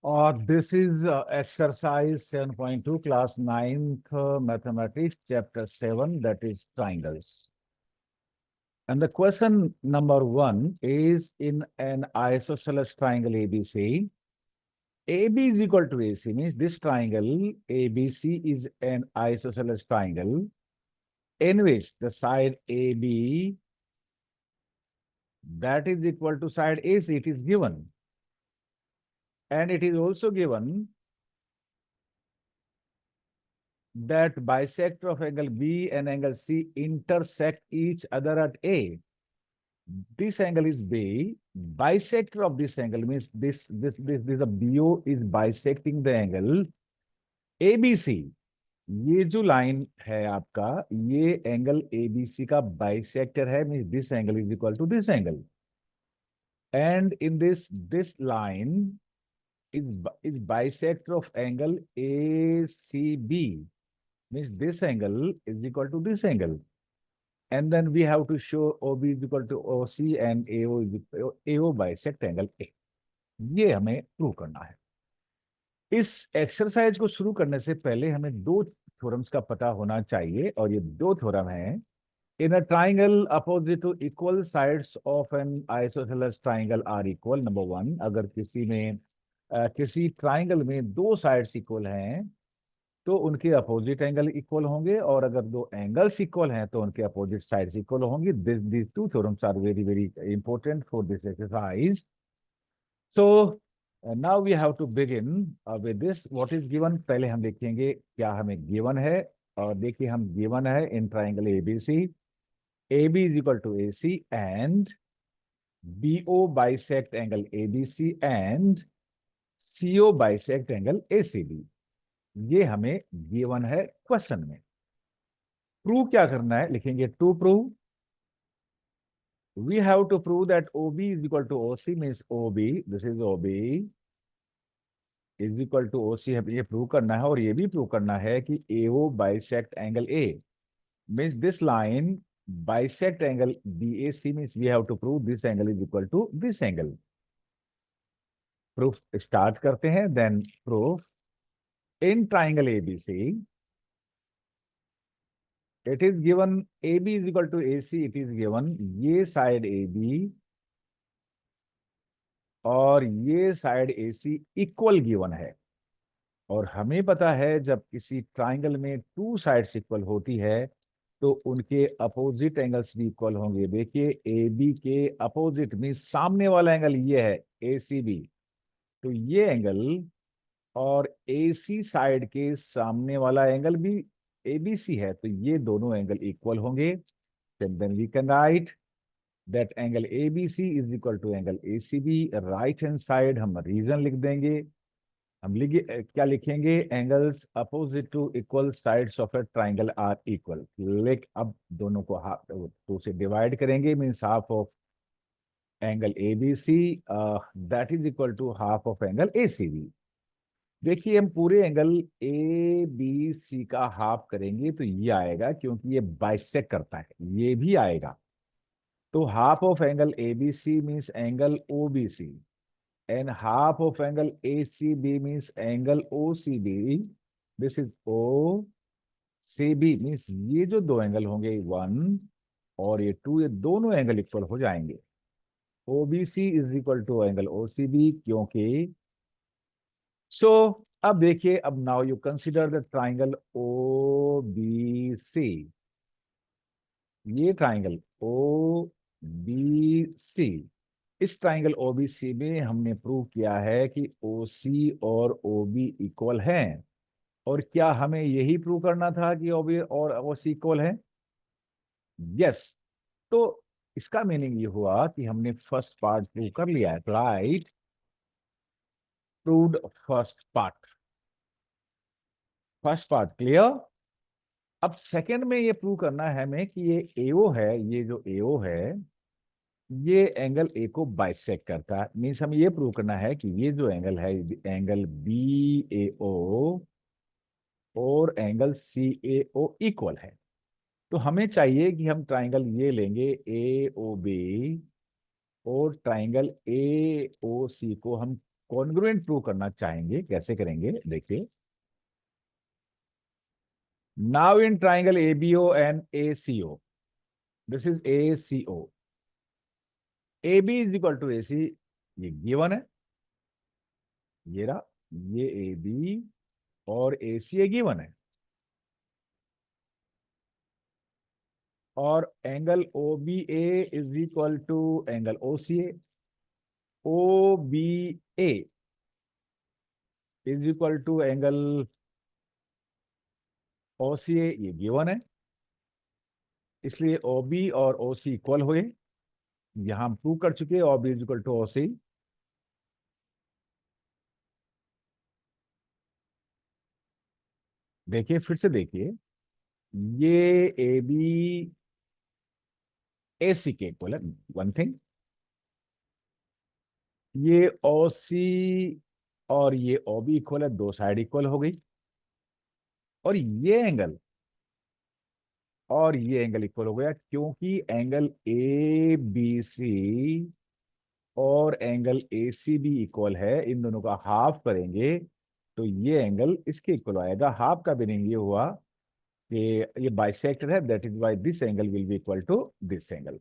This is exercise 7.2, class 9th mathematics, chapter 7, that is triangles. And the question number 1 is in an isosceles triangle ABC. AB is equal to AC, means this triangle ABC is an isosceles triangle in which the side AB that is equal to side AC, it is given. And it is also given that bisector of angle B and angle C intersect each other at A. This angle is B. Bisector of this angle means this the BO is bisecting the angle ABC. ये जो line है आपका, ये angle ABC का bisector है, means this angle is equal to this angle. And in this line is bisector of angle ACB, means this angle is equal to this angle. And then we have to show OB is equal to OC and AO bisect angle A. ये हमें prove करना है. इस exercise को शुरू करने से पहले हमें दो थ्योरम्स का पता होना चाहिए, और ये दो थ्योरम हैं. In a triangle, opposite to equal sides of an isosceles triangle are equal. Number one, अगर किसी ट्राइंगल में दो साइड्स इक्वल हैं तो उनके अपोजिट एंगल इक्वल होंगे, और अगर दो एंगल्स इक्वल हैं तो उनके अपोजिट साइड्स इक्वल होंगी. these two theorems are very very important for this exercise. So now we have to begin with this. What is given, पहले हम देखेंगे क्या हमें given है. और देखिए, हम given है in triangle ABC. AB is equal to AC and BO bisect angle ABC and CO bisect angle ACB. ये हमें गिवन है क्वेश्चन में. प्रूव क्या करना है, लिखेंगे to prove. We have to prove that OB is equal to OC, means OB, this is OB is equal to OC. ये prove करना है, और ये भी प्रूव करना है कि AO bisect angle A, means this line bisect angle BAC, means we have to prove this angle is equal to this angle. Proof start करते हैं. Then proof in triangle ABC, it is given AB is equal to AC. It is given ये side AB और ये side AC equal given है. और हमें पता है जब किसी ट्राइंगल में टू साइड्स इक्वल होती है तो उनके अपोजिट एंगल्स भी इक्वल होंगे. देखिए, AB के अपोजिट मींस सामने वाला एंगल ये है ACB, तो ये एंगल और AC साइड के सामने वाला एंगल भी ABC है, तो ये दोनों एंगल इक्वल होंगे. then we can write that angle ABC is equal to angle ACB. Right hand side हम रीजन लिख देंगे. हम क्या लिखेंगे, angles opposite to equal sides of a triangle are equal. अब दोनों को हाफ टू से डिवाइड करेंगे, means half of angle ABC that is equal to half of angle ACB. देखिए, हम पूरे एंगल ABC का हाफ करेंगे तो ये आएगा, क्योंकि ये बाइसेक्ट करता है, ये भी आएगा. तो half of angle ABC means angle OBC and half of angle ACB means angle OCB. This is OCB, means ये जो दो एंगल होंगे 1 और ये 2, ये दोनों एंगल इक्वल हो जाएंगे. OBC is equal to angle OCB, क्योंकि अब देखिए, अब now you consider the triangle OBC. ये ट्राइंगल OBC, इस ट्राइंगल OBC में हमने प्रूव किया है कि OC और OB इक्वल हैं. और क्या हमें यही प्रूव करना था कि OB और OC इक्वल हैं? यस. तो इसका मीनिंग ये हुआ कि हमने फर्स्ट पार्ट प्रूव कर लिया है. Right, proved first part clear. अब सेकंड में ये प्रूव करना है हमें कि ये AO है, ये जो AO है ये एंगल A को बाइसेक्ट करता है. मीन्स हमें ये प्रूव करना है कि ये जो एंगल है, एंगल BAO और एंगल CAO इक्वल है. तो हमें चाहिए कि हम ट्राइंगल ये लेंगे AOB और ट्राइंगल AOC को हम कॉन्ग्रुएंट प्रूव करना चाहेंगे, कैसे करेंगे देखिए। Now in triangle ABO and ACO, this is ACO, A B is equal to A C, ये गिवन है, ये रहा, ये ए बी और ए सी ए गिवन है, और angle O B A is equal to angle O C A, O B A is equal to angle O C A, ये given है, इसलिए ओ बी और ओ सी इक्वल हुए, यहां हम प्रूव कर चुके हैं O B is equal to O C. देखिए फिर से देखिए, ये ए बी ए सी के इक्वल है, वन थिंग, ये ओ सी और ये ओ बी इक्वल है, दो साइड इक्वल हो गई, और ये एंगल और ये एंगल इक्वल हो गया, क्योंकि एंगल ए बी सी और एंगल ए सी भी इक्वल है, इन दोनों का हाफ करेंगे तो ये एंगल इसके इक्वल आएगा। हाफ का मीनिंग ये हुआ कि ये बाइसेक्टर है, that is why this angle will be equal to this angle.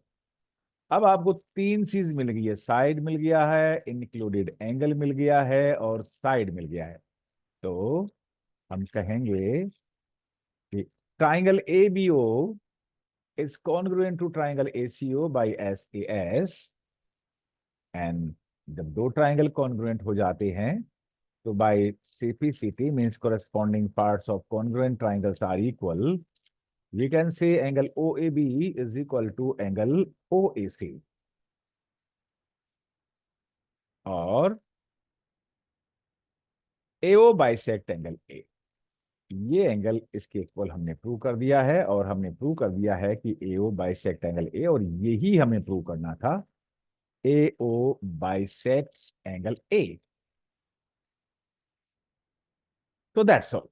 अब आपको तीन चीज मिल गई है, साइड मिल गया है, इंक्लूडेड एंगल मिल गया है, और साइड मिल गया है। तो हम कहेंगे कि triangle A B O is congruent to triangle A C O by S A S, and जब दो ट्राइंगल कॉन्ग्रुएंट हो जाते हैं तो by CPCT means corresponding parts of congruent triangles are equal, we can say angle OAB is equal to angle OAC, और AO bisect angle A, ये angle इसके equal हमने प्रूव कर दिया है, और हमने प्रूव कर दिया है कि AO बाइसेक्ट एंगल A, और यही हमें प्रूव करना था, AO बाइसेक्ट्स एंगल A। तो that's all.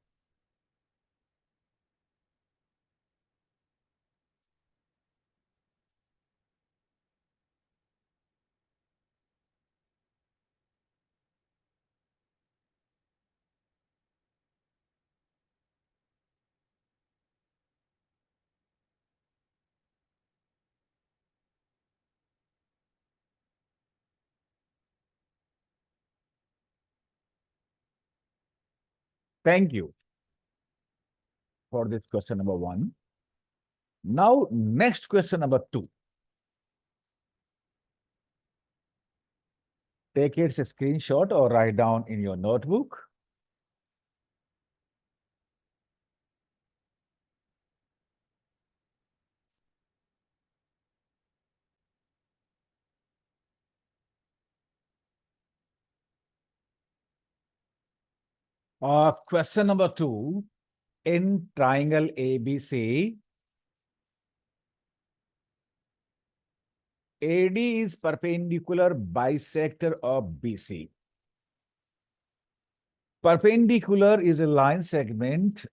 Thank you for this question number 1। Now next question number 2, take its screenshot or write down in your notebook. Question number 2, in triangle ABC, AD is perpendicular bisector of BC. Perpendicular is a line segment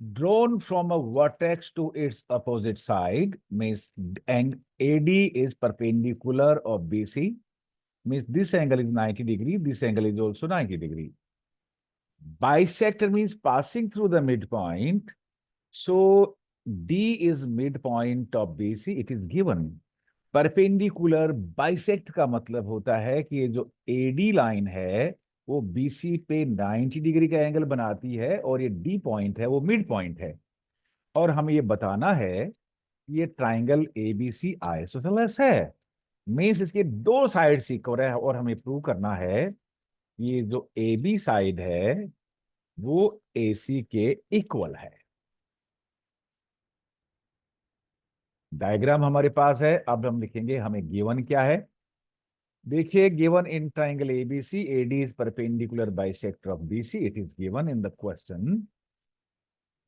drawn from a vertex to its opposite side, means, and AD is perpendicular of BC, means this angle is 90 degree, this angle is also 90 degree. Bisector means passing through the midpoint, so D is midpoint of BC, it is given. Perpendicular bisect का मतलब होता है कि ये जो AD line है वो BC पे 90 डिग्री का एंगल बनाती है, और ये डी पॉइंट है वो मिड पॉइंट है, और हमें ये बताना है कि ये ट्राइंगल एबीसी आइसोसेलेस है, मींस इसके दो साइड इक्वल है, और हमें प्रूव करना है ये जो एबी साइड है वो एसी के इक्वल है। डायग्राम हमारे पास है, अब हम लिखेंगे हमें गिवन क्या है। देखिए, given in triangle ABC AD is perpendicular bisector of BC, it is given in the question.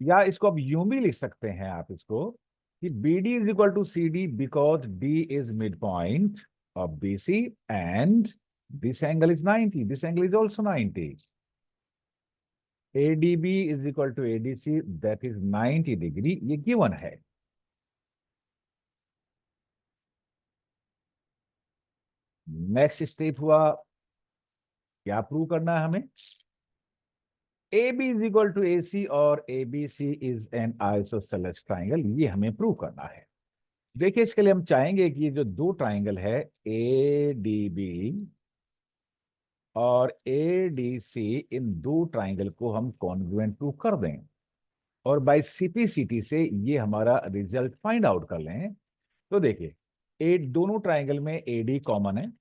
या इसको अब यूं भी लिख सकते हैं आप इसको कि BD is equal to CD because D is mid point of BC, and this angle is 90, this angle is also 90। ADB is equal to ADC, that is 90 degree, ये गिवन है। नेक्स्ट स्टेप हुआ क्या prove करना है हमें? A B is equal to A C और A B C is an isosceles triangle, ये हमें प्रूव करना है। देखिए, इसके लिए हम चाहेंगे कि ये जो दो ट्राइंगल है ए डी बी और ए डी सी, इन दो ट्राइंगल को हम कॉन्ग्रुएंट प्रूव कर दें और बाय सीपीसीटी से ये हमारा रिजल्ट फाइंड आउट कर लें। तो देखिए, ए दोनों ट्राइंगल में ए डी कॉमन है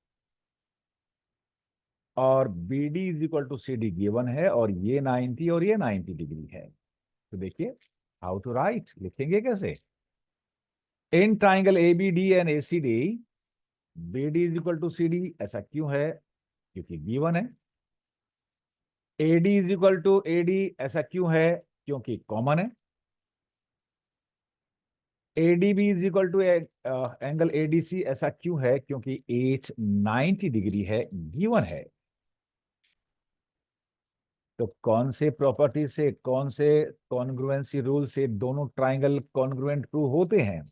और B D is equal to C D given है और ये 90 और ये 90 डिग्री है। तो देखिए, हाउ टू राइट, लिखेंगे कैसे? In triangle A B D and A C D, B D is equal to C D, ऐसा क्यों है? क्योंकि गिवन है। A D is equal to A D, ऐसा क्यों है? क्योंकि कॉमन है। A D B is equal to angle A D C, ऐसा क्यों है? क्योंकि एच 90 डिग्री है, गिवन है। तो कौन से प्रॉपर्टी से, कौन से कॉन्ग्रुएंसी रूल से दोनों ट्राइंगल कॉन्ग्रुएंट प्रूव होते हैं?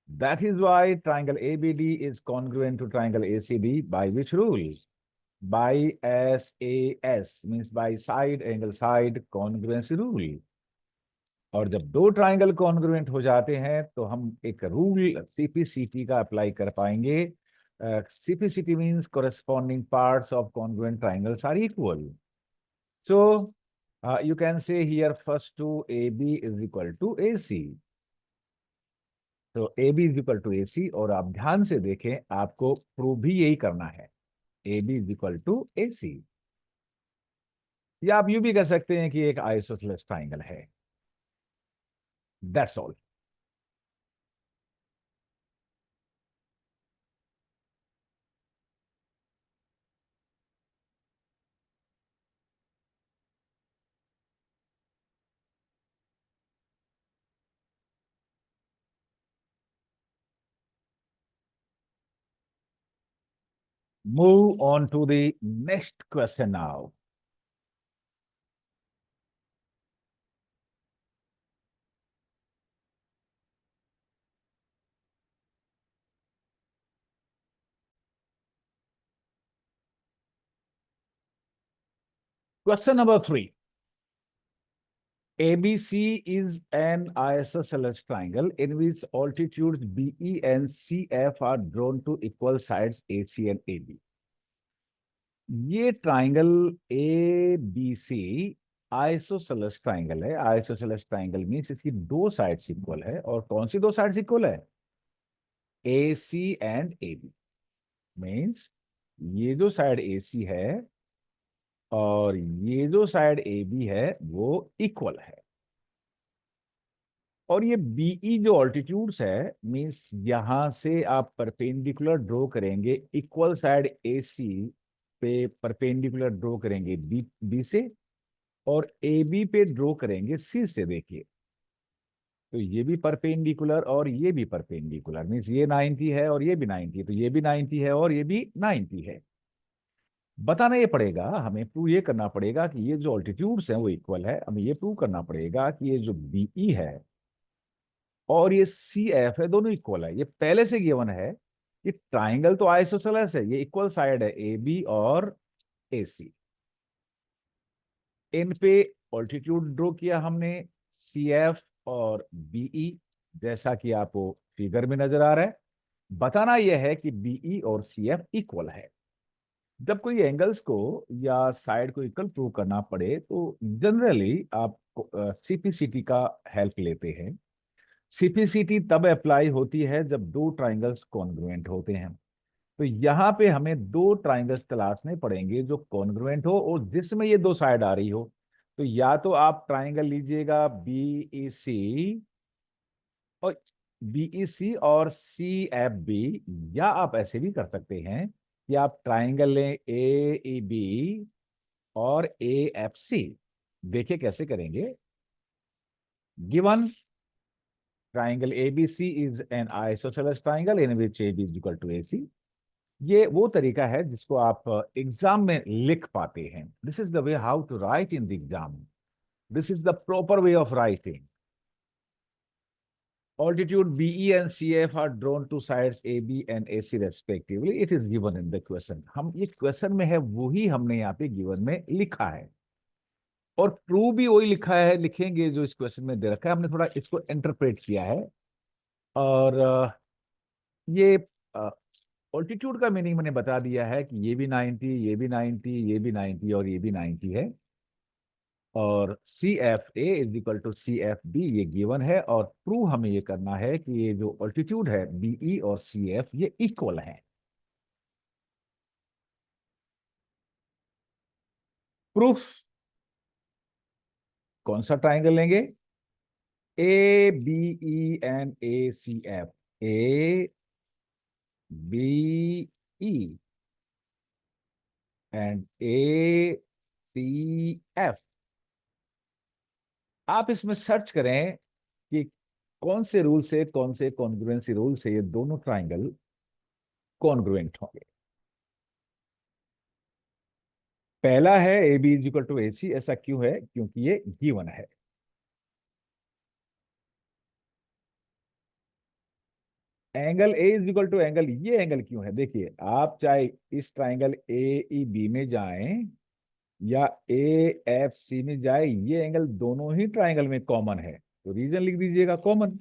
That is why triangle ABD is congruent to triangle ACD by which rule? By SAS, means by side angle side congruency rule. और जब दो ट्राइंगल कॉन्ग्रुएंट हो जाते हैं तो हम एक रूल सीपीसीटी का अप्लाई कर पाएंगे। CPCT means corresponding parts of congruent triangles are equal. So you can say here first to AB is equal to AC. तो AB is equal to AC, और आप ध्यान से देखें, आपको प्रूव भी यही करना है, AB is equal to AC। या आप यूं भी कह सकते हैं कि एक आइसोसेलेस ट्राइंगल है। That's all. Move on to the next question now. Question number 3. ABC is an isosceles triangle in which altitudes BE and CF are drawn to equal sides AC and AB. ये triangle ABC isosceles triangle है। Isosceles triangle means इसकी दो sides equal है। और कौन सी दो sides equal है? AC and AB। Means ये जो साइड AC है और ये जो साइड AB है वो इक्वल है। और ये बीई जो ऑल्टीट्यूड्स है, मींस यहां से आप परपेंडिकुलर ड्रॉ करेंगे, इक्वल साइड AC पे परपेंडिकुलर ड्रॉ करेंगे बी से, और AB पे ड्रॉ करेंगे C से। देखिए, तो ये भी परपेंडिकुलर और ये भी परपेंडिकुलर, मींस ये 90 है और ये भी 90, तो ये भी 90 है और ये भी 90 है। बताना ये पड़ेगा हमें, प्रूव ये करना पड़ेगा कि ये जो ऑल्टीट्यूड्स हैं वो इक्वल है। हमें ये प्रूव करना पड़ेगा कि ये जो बीई है और ये CF है, दोनों इक्वल है। ये पहले से गिवन है कि ट्राइंगल तो आइसोसेलेस है, ये इक्वल साइड है AB और AC। इन पे ऑल्टीट्यूड ड्रॉ किया हमने, CF और BE, जैसा कि आपको फिगर में नजर आ रहा है। बताना यह है कि BE और CF इक्वल है। जब कोई एंगल्स को या साइड को इक्वल प्रूव करना पड़े तो जनरली आप सीपीसीटी का हेल्प लेते हैं। सीपीसीटी तब अप्लाई होती है जब दो ट्राइंगल्स कॉन्ग्रुएंट होते हैं। तो यहाँ पे हमें दो ट्राइंगल्स तलाशने पड़ेंगे जो कॉन्ग्रुएंट हो और जिसमें ये दो साइड आ रही हो। तो या तो आप ट्राइंगल लीजिएगा और BEC और CFB, या आप ऐसे भी कर सकते हैं कि आप ट्राइंगल लें AEB और AFC। देखिए कैसे करेंगे। Given triangle ABC is an isosceles triangle in which AB is equal to AC। ये वो तरीका है जिसको आप एग्जाम में लिख पाते हैं। This is the way how to write in the exam. This is the proper way of writing. altitude BE and CF are drawn to sides AB and AC respectively. It is given in the question. हम ये question में है वही हमने यहाँ पे given में लिखा है और प्रूव भी वही लिखा है, लिखेंगे जो इस क्वेश्चन में दे रखा है। हमने थोड़ा इसको इंटरप्रेट किया है और ये ऑल्टीट्यूड का मीनिंग मैंने बता दिया है कि ये भी 90, ये भी 90, ये भी 90 और ये भी 90 है। और C F A is equal to C F B ये गिवन है और प्रूव हमें ये करना है कि ये जो ऑल्टीट्यूड है बीई और सी एफ ये इक्वल है। प्रूफ, कौन सा ट्राइंगल लेंगे? A B E and A C F, A B E and A C F. आप इसमें सर्च करें कि कौन से रूल से, कौन से कॉन्ग्रुएंसी रूल से ये दोनों ट्राइंगल कॉन्ग्रुएंट होंगे। पहला है A B is equal to A C, ऐसा क्यों है? क्योंकि ये गिवन है। Angle A is equal to angle, ये एंगल क्यों है? देखिए, आप चाहे इस ट्राइंगल ए ई बी में जाएं या ए एफ सी में जाए, ये एंगल दोनों ही ट्राइंगल में कॉमन है, तो रीजन लिख दीजिएगा कॉमन।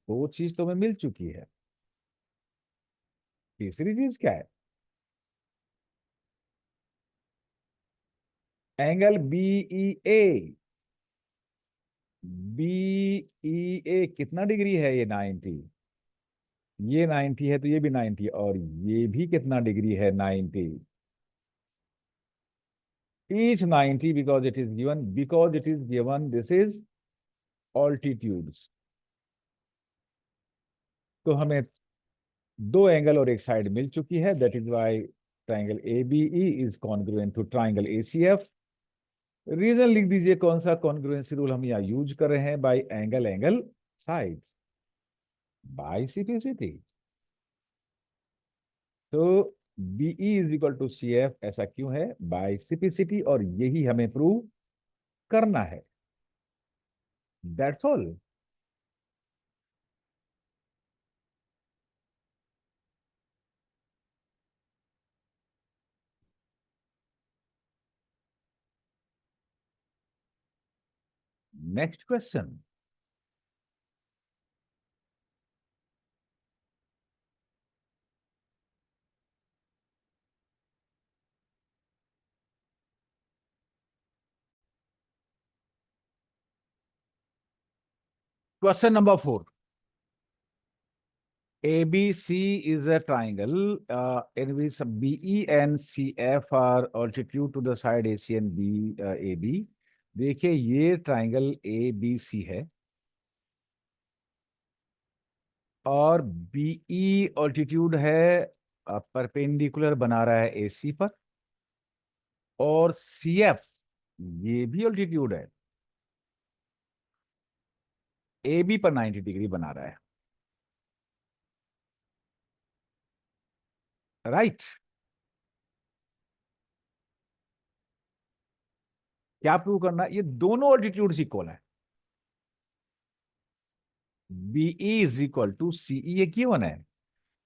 दो चीज तो हमें मिल चुकी है, तीसरी चीज क्या है? एंगल बी ई ए, बी ई ए कितना डिग्री है? ये 90, ये 90 है तो ये भी 90 और ये भी कितना डिग्री है? 90। each 90 because it is given this is altitudes। तो हमें दो एंगल और एक साइड मिल चुकी है, that is why triangle A B E is congruent to triangle A C F. Reason लिख दीजिए कौन सा कॉन्ग्रुएंसी रूल हम यहाँ यूज कर रहे हैं, by angle angle sides, by CPCT. तो BE is equal to C F ऐसा क्यों है? बाय सिपिसिटी, और यही हमें प्रूव करना है। That's all. Next question. Question number 4। ABC is a triangle in which BE and CF are altitude to the side AC and AB। देखिए, ये ट्राइंगल ABC है और BE ऑल्टीट्यूड है, परपेंडिकुलर बना रहा है AC पर, और CF ये भी ऑल्टीट्यूड है, AB पर 90 डिग्री बना रहा है। राइट। क्या प्रूव करना है? ये दोनों ऑल्टीट्यूड इक्वल है। BE is equal to CE, ये गिवन है।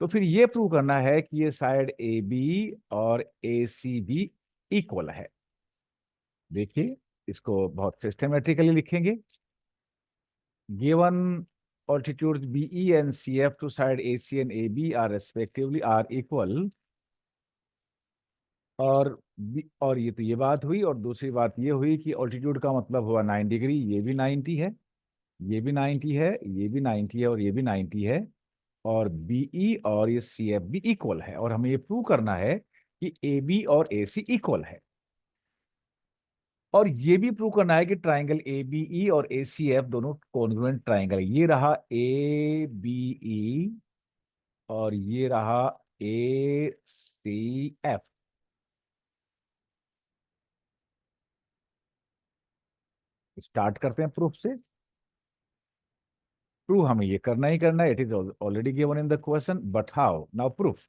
तो फिर ये प्रूव करना है कि ये साइड ए बी और ए सी भी इक्वल है। देखिए, इसको बहुत सिस्टमेटिकली लिखेंगे। Given altitude BE and C F to side A C and A B are respectively are equal. और ये तो ये बात हुई, और दूसरी बात ये हुई कि ऑल्टीट्यूड का मतलब हुआ 9 डिग्री, ये भी 90 है, ये भी 90 है, ये भी 90 है और ये भी 90 है, और बीई और ये सी एफ भी इक्वल है, और हमें ये प्रूव करना है कि ए बी और ए सी इक्वल है। और ये भी प्रूव करना है कि ट्राइंगल ए बी ई और ए सी एफ दोनों कॉन्ग्रुएंट ट्राइंगल। ये रहा ए बी ई और ये रहा ए सी एफ। स्टार्ट करते हैं प्रूफ से। प्रूव हमें ये करना ही करना है, it is already given in the question, but how now proof.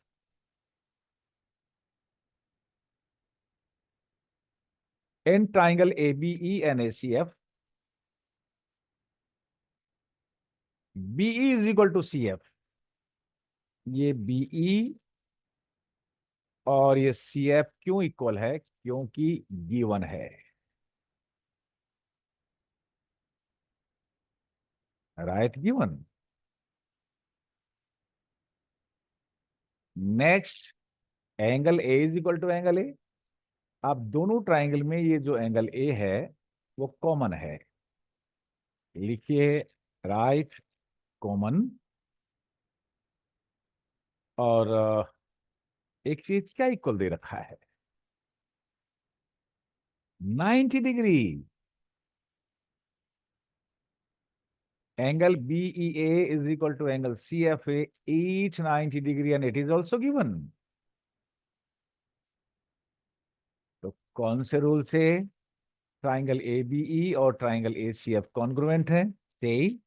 In triangle A B E and A C F, BE is equal to C F. ये बीई और ये सी एफ क्यों इक्वल है? क्योंकि गिवन है। Right, given. Next, angle A is equal to angle A. अब दोनों triangle में ये जो एंगल ए है वो कॉमन है। लिखिए, राइट, कॉमन। और एक चीज क्या इक्वल दे रखा है? 90 degree. Angle BEA is equal to angle CFA, each 90 degree, and it is also given. तो कौन से रूल से ट्राइंगल ए बीई और triangle A C F congruent है? Say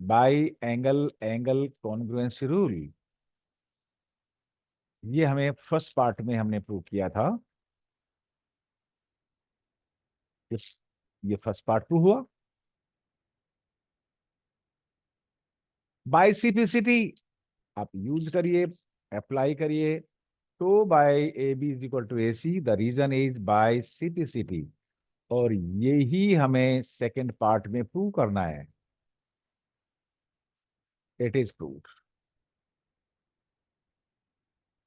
by angle angle congruency rule. ये हमें फर्स्ट पार्ट में हमने प्रूव किया था। इस- ये फर्स्ट पार्ट प्रूव हुआ। बाय सिंपलिसिटी आप यूज करिए, अप्लाई करिए। तो by A B is equal to A C, the reason is by simplicity. और यही हमें सेकंड पार्ट में प्रूव करना है। It is proved.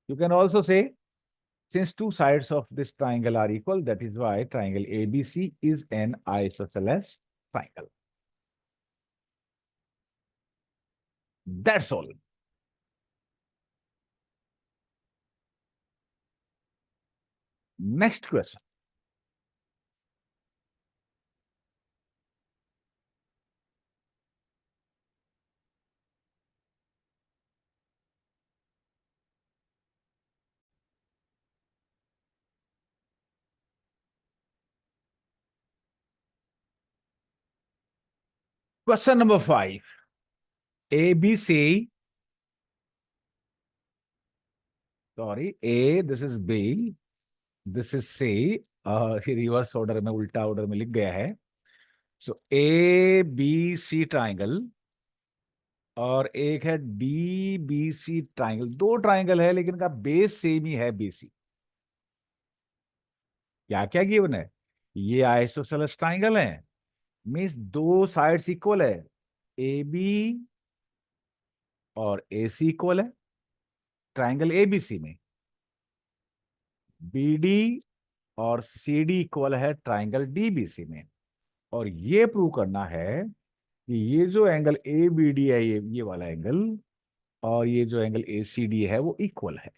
You can also say, since two sides of this triangle are equal, that is why triangle ABC is an isosceles triangle. That's all. Next question. Question number 5. ABC, sorry, A, this is B, this is C. Reverse order में, उल्टा order में लिख गया है। सो ए B C triangle, और एक है D B C triangle. दो ट्राइंगल है लेकिन का बेस सेम ही है, बीसी। क्या क्या गिवन है? ये आइसोसेलेस ट्राइंगल है, मीन्स दो साइड्स इक्वल है। ए बी और ए सी इक्वल है ट्राइंगल एबीसी में। बी डी और सी डी इक्वल है ट्राइंगल डीबीसी में। और ये प्रूव करना है कि ये जो एंगल ए बी डी है, ये वाला एंगल, और ये जो एंगल ए सी डी है वो इक्वल है।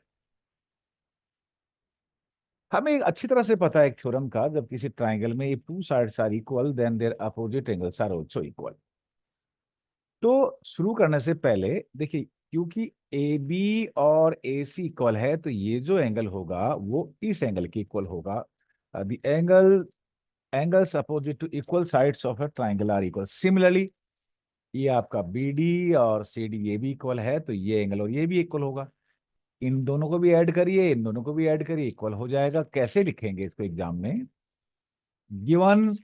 हमें अच्छी तरह से पता है एक थ्योरम का, जब किसी ट्राइंगल में ये two sides are equal then their opposite angles are also equal. तो शुरू करने से पहले देखिए, क्योंकि ए बी और ए सी इक्वल है, तो ये जो एंगल होगा वो इस एंगल के इक्वल होगा। The angle angles opposite to equal sides of a triangle are equal. Similarly, ये आपका बी डी और सी डी ये भी इक्वल है, तो ये एंगल और ये भी इक्वल होगा। इन दोनों को भी ऐड करिए, इन दोनों को भी ऐड करिए, इक्वल हो जाएगा। कैसे लिखेंगे इसको एग्जाम में? Given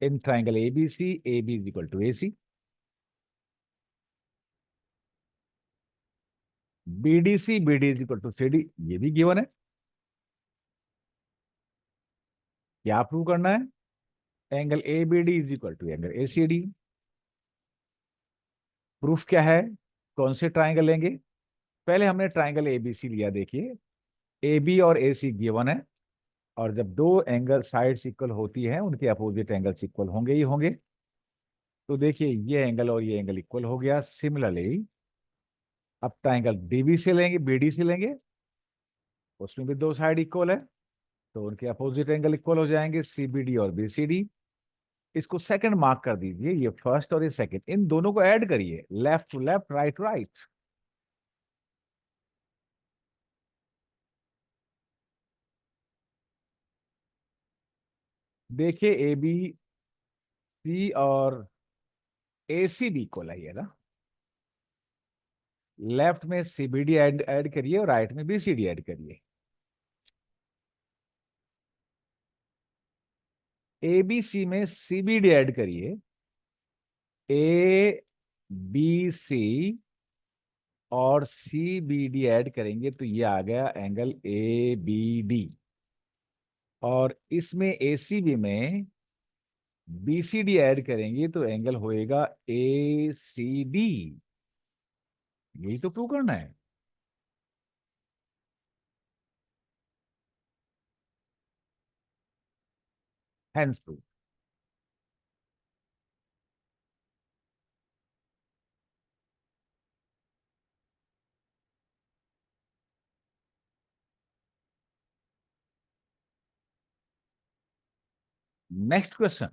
in triangle ABC, A B is equal to A C. BDC, B D is equal to C D, ये भी गिवन है। क्या प्रूव करना है? Angle A B D is equal to angle A C D. Proof क्या है? कौन से ट्राइंगल लेंगे? पहले हमने ट्राइंगल एबीसी लिया। देखिए, ए बी और ए सी गिवन है, और जब दो एंगल साइड्स इक्वल होती हैं, उनके अपोजिट एंगल्स इक्वल होंगे ही होंगे। तो देखिए, ये एंगल और ये एंगल इक्वल हो गया। सिमिलरली, अब ट्राइंगल डीबी से लेंगे, बीडी से लेंगे, उसमें भी दो साइड इक्वल है, तो उनके अपोजिट एंगल इक्वल हो जाएंगे, सीबीडी और बीसीडी। इसको सेकंड मार्क कर दीजिए, ये फर्स्ट और ये सेकंड, इन दोनों को ऐड करिए, left to left, right right. देखिए, ए बी सी और ए सी भी इक्वल है, ये ना। लेफ्ट में सीबीडी ऐड ऐड करिए और राइट में बीसीडी ऐड करिए। ए बी सी में सीबीडी ऐड करिए, ए बी सी और सी बी डी ऐड करेंगे तो ये आ गया एंगल ए बी डी। और इसमें ए सी बी में बी सी डी ऐड करेंगे तो एंगल होएगा ए सी डी। यही तो प्रूव करना है। Hence prove. Next question.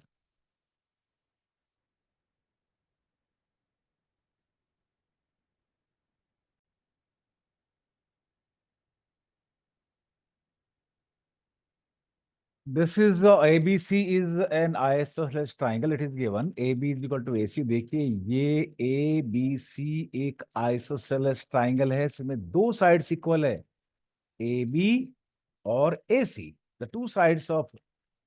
This is ABC is an isosceles triangle. It is given AB is equal to AC। देखिए ये ABC एक isosceles triangle है, इसमें दो साइड्स इक्वल है, AB और AC। The two sides of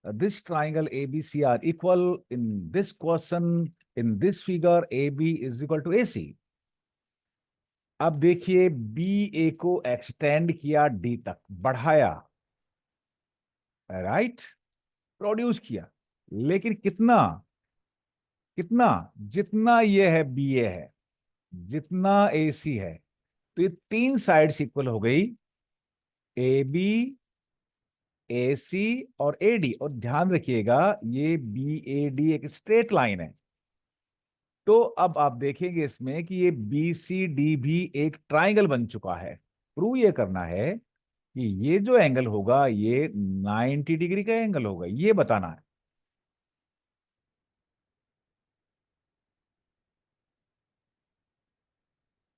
this triangle ABC are equal in this question, in this figure AB is equal to AC। अब देखिए BA को एक्सटेंड किया D तक, बढ़ाया, राइट, प्रोड्यूस किया, लेकिन कितना, कितना, जितना ये है बी ए है, जितना ए सी है। तो ये तीन साइड्स इक्वल हो गई, ए बी, ए सी और ए डी। और ध्यान रखिएगा ये बी ए डी एक स्ट्रेट लाइन है। तो अब आप देखेंगे इसमें कि ये बी सी डी भी एक ट्राइंगल बन चुका है। प्रूव ये करना है कि ये जो एंगल होगा ये 90 डिग्री का एंगल होगा, ये बताना है।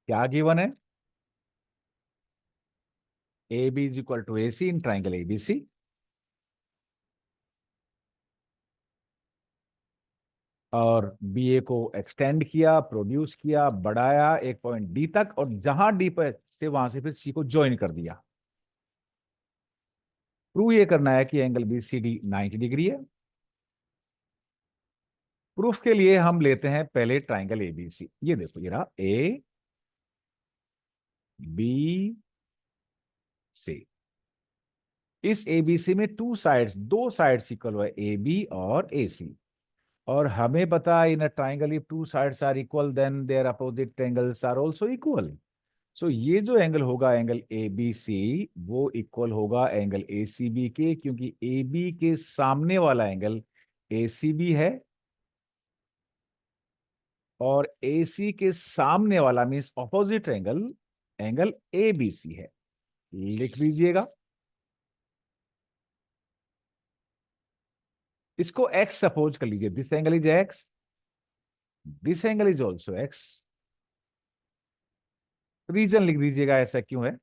क्या गिवन है? A B is equal to A C in triangle ABC. और बी ए को एक्सटेंड किया, प्रोड्यूस किया, बढ़ाया एक पॉइंट डी तक, और जहां डी पर से वहां से फिर सी को ज्वाइन कर दिया। प्रूव ये करना है कि angle B C D 90 degree है। प्रूफ के लिए हम लेते हैं पहले ट्राइंगल एबीसी। ये देखो ये रहा ए बी सी। इस एबीसी में टू साइड्स, दो साइड्स इक्वल हुआ, ए बी और ए सी। और हमें पता है in a triangle if two sides are equal then their opposite angles are also equal. So ये जो एंगल होगा एंगल ए बी सी, वो इक्वल होगा एंगल ए सी बी के, क्योंकि ए बी के सामने वाला एंगल ए सी बी है और ए सी के सामने वाला means opposite angle angle A B C है। लिख लीजिएगा, इसको एक्स सपोज कर लीजिए। This angle is x, this angle is also x. Reason लिख दीजिएगा ऐसा क्यों है।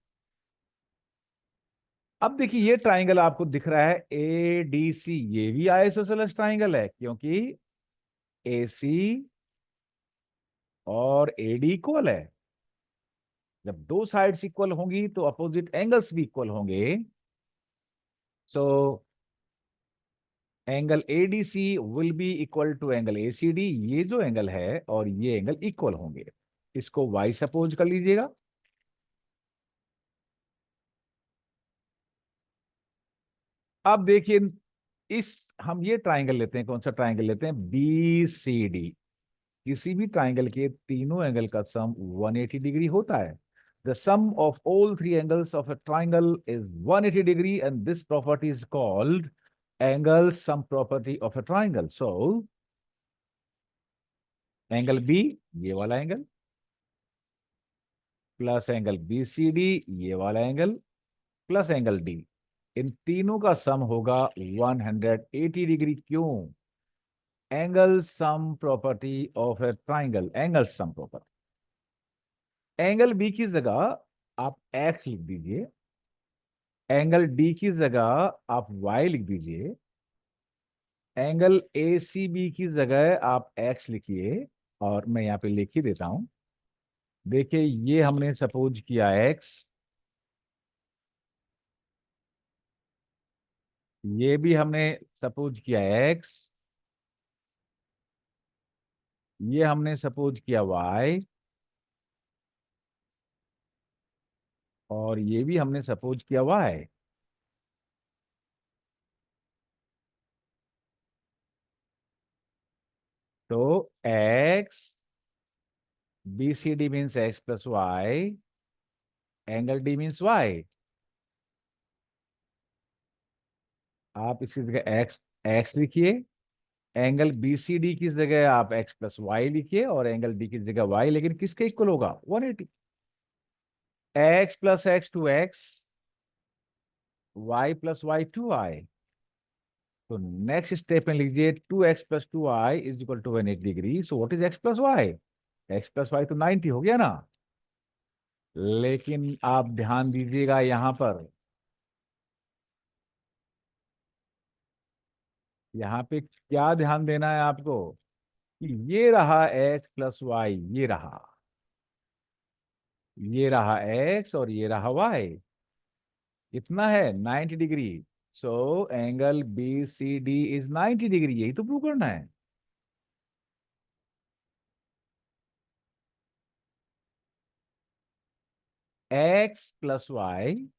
अब देखिए ये ट्राइंगल आपको दिख रहा है ए डी सी, ये भी आइसोसेलेस ट्राइंगल है, क्योंकि ए सी और ए डी इक्वल है। जब दो साइड्स इक्वल होंगी तो अपोजिट एंगल्स भी इक्वल होंगे। So angle A D C will be equal to angle A C D. ये जो एंगल है और ये एंगल इक्वल होंगे। इसको वाई सपोज कर लीजिएगा। अब देखिए इस, हम ये ट्राइंगल लेते हैं, कौन सा ट्राइंगल लेते हैं, बी सी डी। किसी भी ट्राइंगल के तीनों एंगल का सम 180 डिग्री होता है। The sum of all three angles of a triangle is 180 degree and this property is called angle sum property of a triangle. So angle B, ये वाला angle, plus angle B C D, ये वाला angle, plus angle D, इन तीनों का sum होगा 180 degree. क्यों? Angle sum property of a triangle, angle sum property. Angle B की जगह आप एक्स लिख दीजिए, एंगल डी की जगह आप वाई लिख दीजिए, एंगल ए सी बी की जगह आप एक्स लिखिए। और मैं यहां पे लिख ही देता हूं। देखिए ये हमने सपोज किया एक्स, ये भी हमने सपोज किया एक्स, ये हमने सपोज किया y, और ये भी हमने सपोज किया y। तो x, B C D means x plus y, angle D means y। आप इसी जगह x x लिखिए, एंगल बी सी डी की जगह आप x प्लस वाई लिखिए, और एंगल डी की जगह y, लेकिन किसके इक्वल होगा? 180। x plus x two x, y plus y two y. तो नेक्स्ट स्टेप में लीजिए, 2x plus two y is equal to 180 degree. So what is x plus y? x plus y तो 90 हो गया ना। लेकिन आप ध्यान दीजिएगा यहां पर, यहाँ पे क्या ध्यान देना है आपको, कि ये रहा x प्लस वाई, ये रहा x और ये रहा y। कितना है? 90 degree. So angle B C D is 90 degree, यही तो प्रूव करना है। x plus y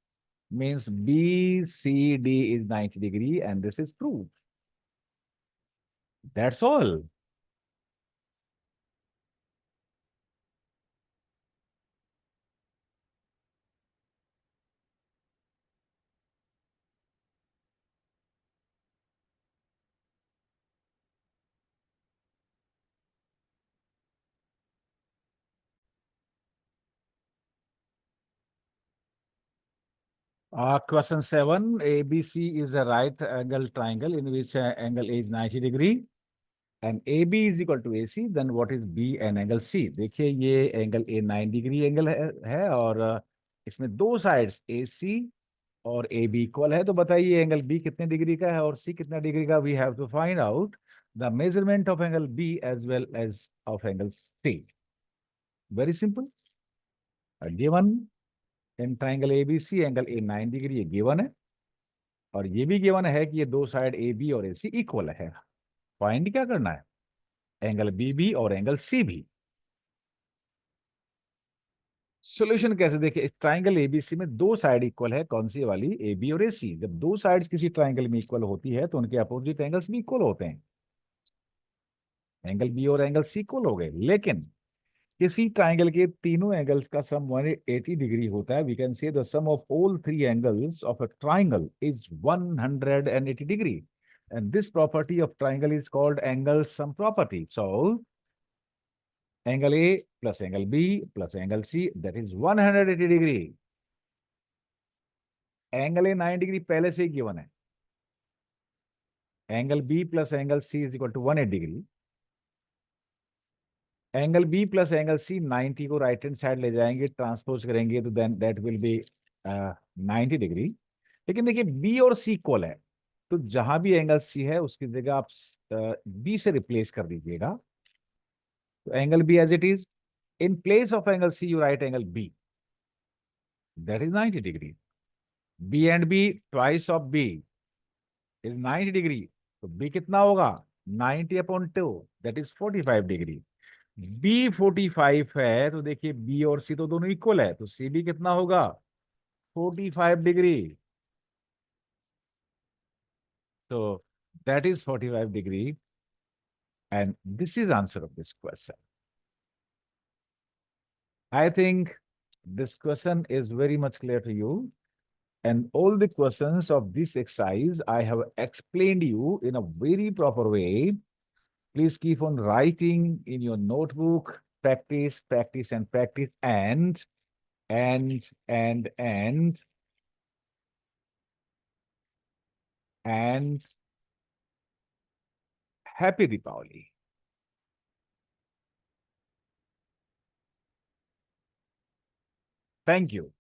means BCD is 90 degree, and this is proved. That's all. Question 7. ABC is a right angle triangle in which angle is 90 degree, and AB is equal to AC. Then what is B and angle C? देखिए ये angle A 90 degree angle है, और इसमें दो sides AC और AB equal है। तो बताइए एंगल B कितने डिग्री का है और C कितने डिग्री का? We have to find out the measurement of angle B as well as of angle C। Very simple. Given in triangle ABC angle A 90 degree, ये गिवन है, और ये भी गिवन है कि ये दो साइड AB और AC इक्वल है। फाइंड क्या करना है? एंगल BB और एंगल CB। सॉल्यूशन कैसे? देखिए, इस ट्राइंगल ABC में दो साइड इक्वल है, कौन सी वाली? AB और AC। जब दो साइड्स किसी ट्राइंगल में इक्वल होती है तो उनके अपोजिट एंगल्स भी इक्वल होते हैं। एंगल B और एंगल C इक्वल हो गए, लेकिन किसी ट्राइंगल के तीनों एंगल्स का सम 180 डिग्री होता है। We can say the sum of all three angles of a triangle is 180 degree, and this property of triangle is called angle sum property. So angle A plus angle B plus angle C, that is 180 degree. Angle A 90 degree पहले से ही given है। Angle B plus angle C is equal to 180 degree. Angle B plus angle C 90 को right hand side ले जाएंगे, transpose करेंगे, तो then that will be 90 degree. लेकिन देखिए बी और सी इक्वल है, तो जहां भी एंगल सी है उसकी जगह आप बी से रिप्लेस कर दीजिएगा। तो angle B as it is, in place of angle C you write angle B, that is 90 degree. B and B, twice of B is 90 degree. तो बी कितना होगा? 90/2, दैट इज 45 डिग्री। बी 45 है, तो देखिए B और सी तो दोनों equal है, तो सी भी कितना होगा? 45 डिग्री। तो that is 45 degree, and this is answer of this question. I think this question is very much clear to you, and all the questions of this exercise I have explained you in a very proper way. Please keep on writing in your notebook, practice, practice, and practice, and happy Deepavali. Thank you.